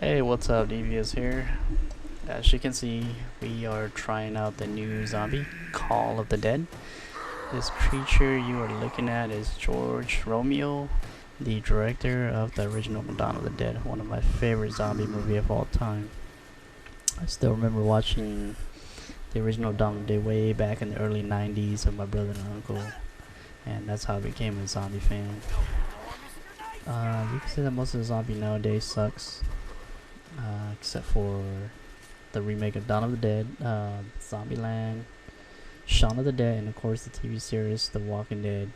Hey, what's up? Devious here. As you can see, we are trying out the new zombie, Call of the Dead. This creature you are looking at is George Romero, the director of the original Dawn of the Dead, one of my favorite zombie movie of all time. I still remember watching the original Dawn of the Dead way back in the early 90s with my brother and uncle, and that's how I became a zombie fan. You can say that most of the zombie nowadays sucks, except for the remake of Dawn of the Dead, Zombieland, Shaun of the Dead, and of course the TV series The Walking Dead.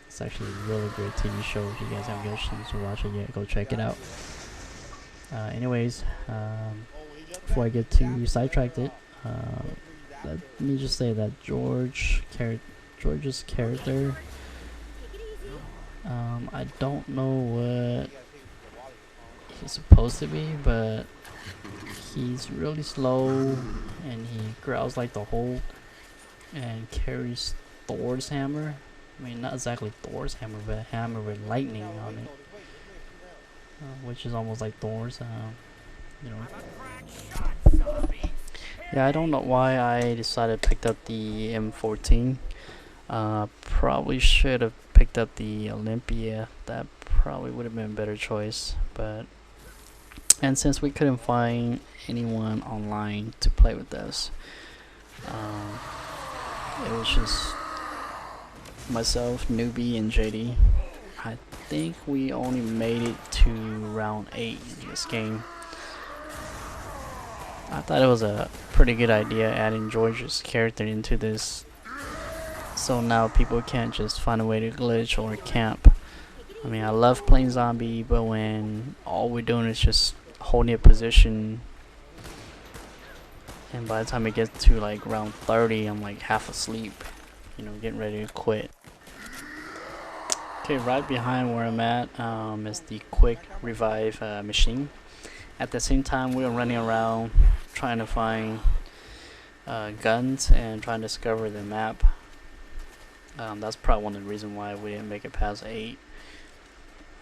It's actually a really great TV show. If you guys haven't got a chance to watch it yet, go check it out. Anyways, before I get too sidetracked, let me just say that George's character, I don't know what he's supposed to be, but he's really slow and he growls like the Hulk and carries Thor's hammer. I mean, not exactly Thor's hammer, but a hammer with lightning on it, which is almost like Thor's. You know. Yeah, I don't know why I decided to pick up the M14. Probably should have picked up the Olympia. That probably would have been a better choice, but and since we couldn't find anyone online to play with us, it was just myself, Newbie, and JD. I think we only made it to round 8 in this game. I thought it was a pretty good idea adding George's character into this, so now people can't just find a way to glitch or camp. I mean, I love playing zombie, but when all we're doing is just holding a position, and by the time it gets to like round 30, I'm like half asleep, getting ready to quit. Okay, right behind where I'm at is the quick revive machine. At the same time, we are running around trying to find guns and trying to discover the map. That's probably one of the reasons why we didn't make it past 8.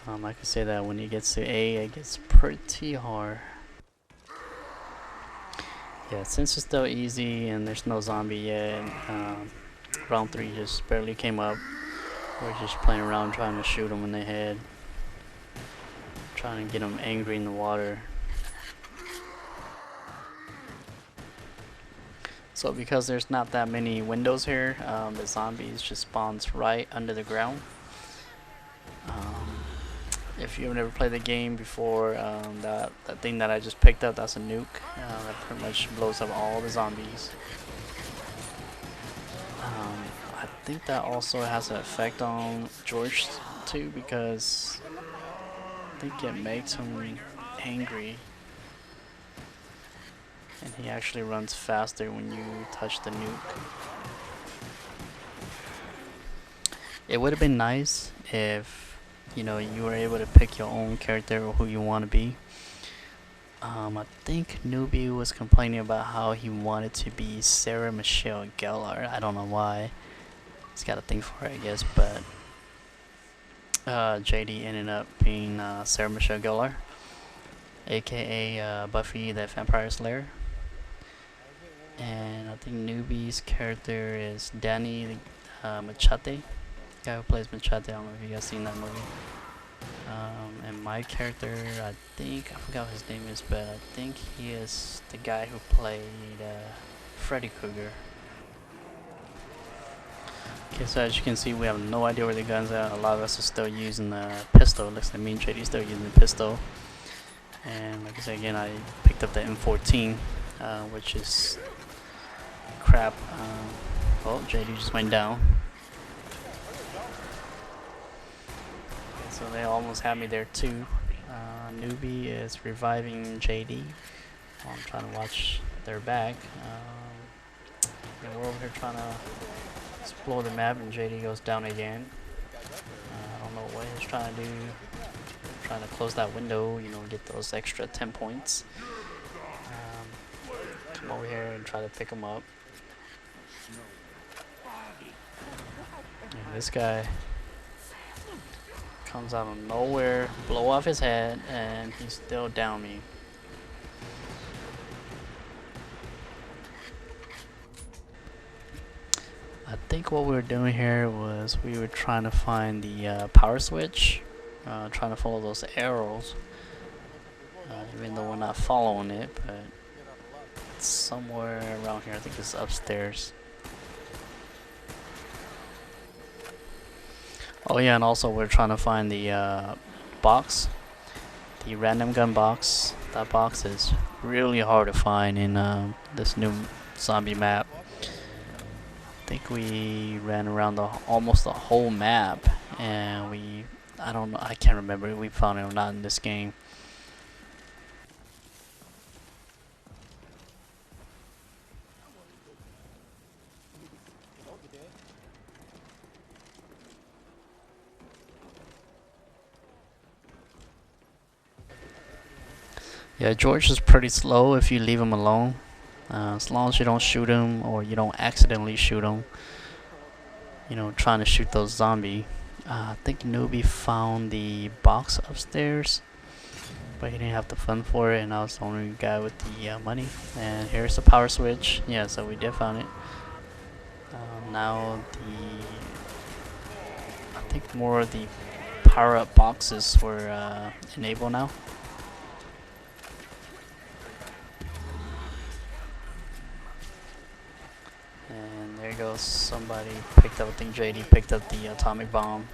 I could say that when it gets to 8, it gets pretty hard. Yeah, since it's still easy and there's no zombie yet, round 3 just barely came up. We're just playing around trying to shoot them in the head, trying to get them angry in the water. So because there's not that many windows here, the zombies just spawns right under the ground. If you've never played the game before, that thing that I just picked up, that's a nuke. That pretty much blows up all the zombies. I think that also has an effect on George too, because I think it makes him angry. And he actually runs faster when you touch the nuke. It would have been nice if you were able to pick your own character or who you want to be. I think Newbie was complaining about how he wanted to be Sarah Michelle Gellar. I don't know why. He's got a thing for it, I guess, but JD ended up being Sarah Michelle Gellar, aka Buffy the Vampire Slayer. And I think Newbie's character is Danny Machete, guy who plays Machete. I don't know if you guys seen that movie. And my character, I forgot what his name is, but I think he is the guy who played Freddy Krueger. Okay, so as you can see, we have no idea where the gun's at. A lot of us are still using the pistol. Looks like me and JD still using the pistol. And like I said again, I picked up the M14, which is crap. Oh, JD just went down. So they almost had me there too. Newbie is reviving JD. I'm trying to watch their back. And we're over here trying to explore the map, and JD goes down again. I don't know what he's trying to do. Trying to close that window, get those extra 10 points. Come over here and try to pick him up. And this guy comes out of nowhere, blow off his head, and he's still down me. think what we were doing here was we were trying to find the power switch, trying to follow those arrows, even though we're not following it, but it's somewhere around here. I think it's upstairs. Oh yeah, and also we're trying to find the box, the random gun box. That box is really hard to find in this new zombie map. I think we ran around almost the whole map, and I don't know, I can't remember if we found it or not in this game. Yeah, George is pretty slow if you leave him alone. As long as you don't shoot him or you don't accidentally shoot him, you know, trying to shoot those zombies. I think Newbie found the box upstairs, but he didn't have the fun for it, and I was the only guy with the money. And here's the power switch. Yeah, so we did found it. Now I think more of the power-up boxes were enabled now. And there goes somebody picked up, I think JD picked up the atomic bomb.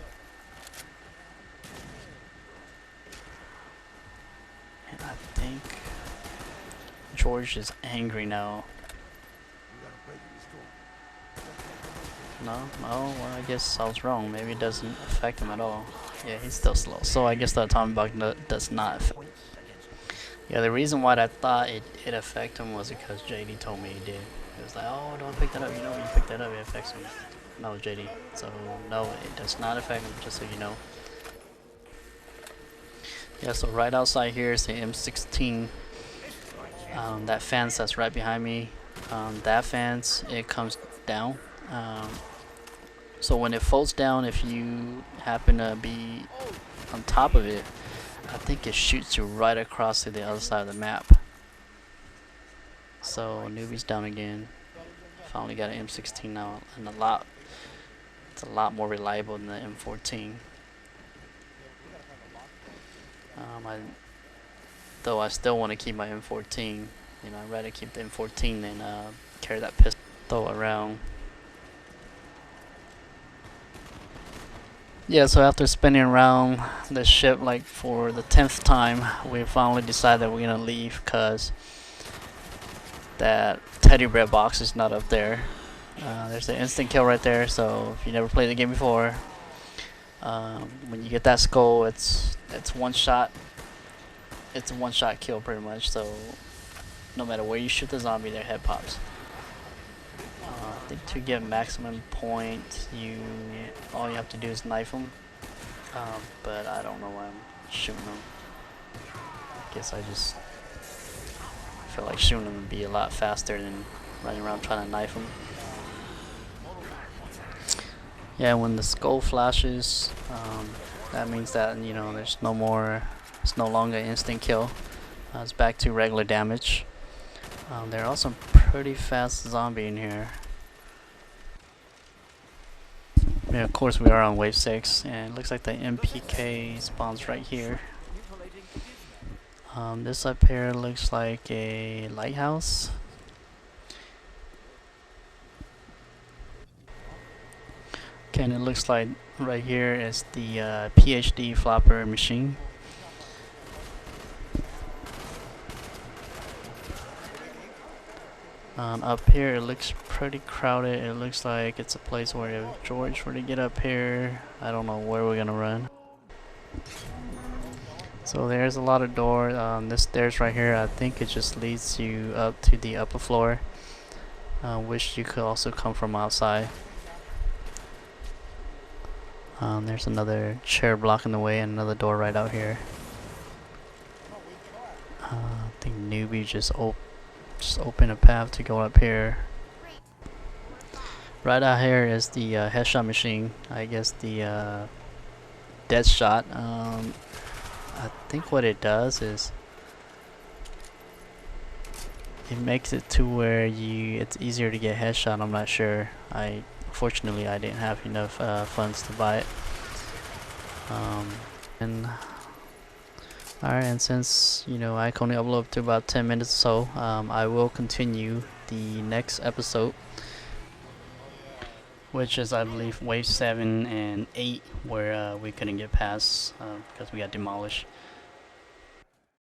And I think George is angry now. No, well, I guess I was wrong. Maybe it doesn't affect him at all. Yeah, he's still slow. So I guess the atomic bomb does not affect. Yeah, the reason why I thought it affected him was because JD told me he did. It was like, oh, don't pick that up. You know, when you pick that up, it affects him. No, JD. So, no, it does not affect him, just so you know. Yeah, so right outside here is the M16. That fence that's right behind me. That fence, it comes down. So when it folds down, if you happen to be on top of it, I think it shoots you right across to the other side of the map. So Newbie's down again. Finally got an M16 now, and it's a lot more reliable than the M14. Though I still want to keep my M14. You know, I'd rather keep the M14 than carry that pistol around. Yeah, so after spinning around the ship like for the 10th time, we finally decided we're gonna leave because that teddy bear box is not up there. There's an instant kill right there, so if you never played the game before, when you get that skull, it's one shot. It's a one-shot kill pretty much, so no matter where you shoot the zombie, their head pops. I think to get maximum point, all you have to do is knife them. But I don't know why I'm shooting them. I guess I feel like shooting them would be a lot faster than running around trying to knife them. Yeah, when the skull flashes, that means that, you know, it's no longer instant kill. It's back to regular damage. There are some pretty fast zombie in here. Yeah, of course we are on wave 6, and it looks like the MPK spawns right here. This up here looks like a lighthouse. Okay, and it looks like right here is the PhD flopper machine. Up here it looks pretty crowded. It looks like it's a place where if George were to get up here, I don't know where we're gonna run. So there's a lot of doors. This stairs right here, I think it just leads you up to the upper floor, which you could also come from outside. There's another chair blocking the way and another door right out here. I think Newbie just open a path to go up here. Right out here is the headshot machine. I guess the dead shot. I think what it does is it makes it to where it's easier to get headshot. I'm not sure. I unfortunately I didn't have enough funds to buy it. And alright, and since I can only upload to about 10 minutes or so, I will continue the next episode, which is I believe wave 7 and 8, where we couldn't get past because we got demolished.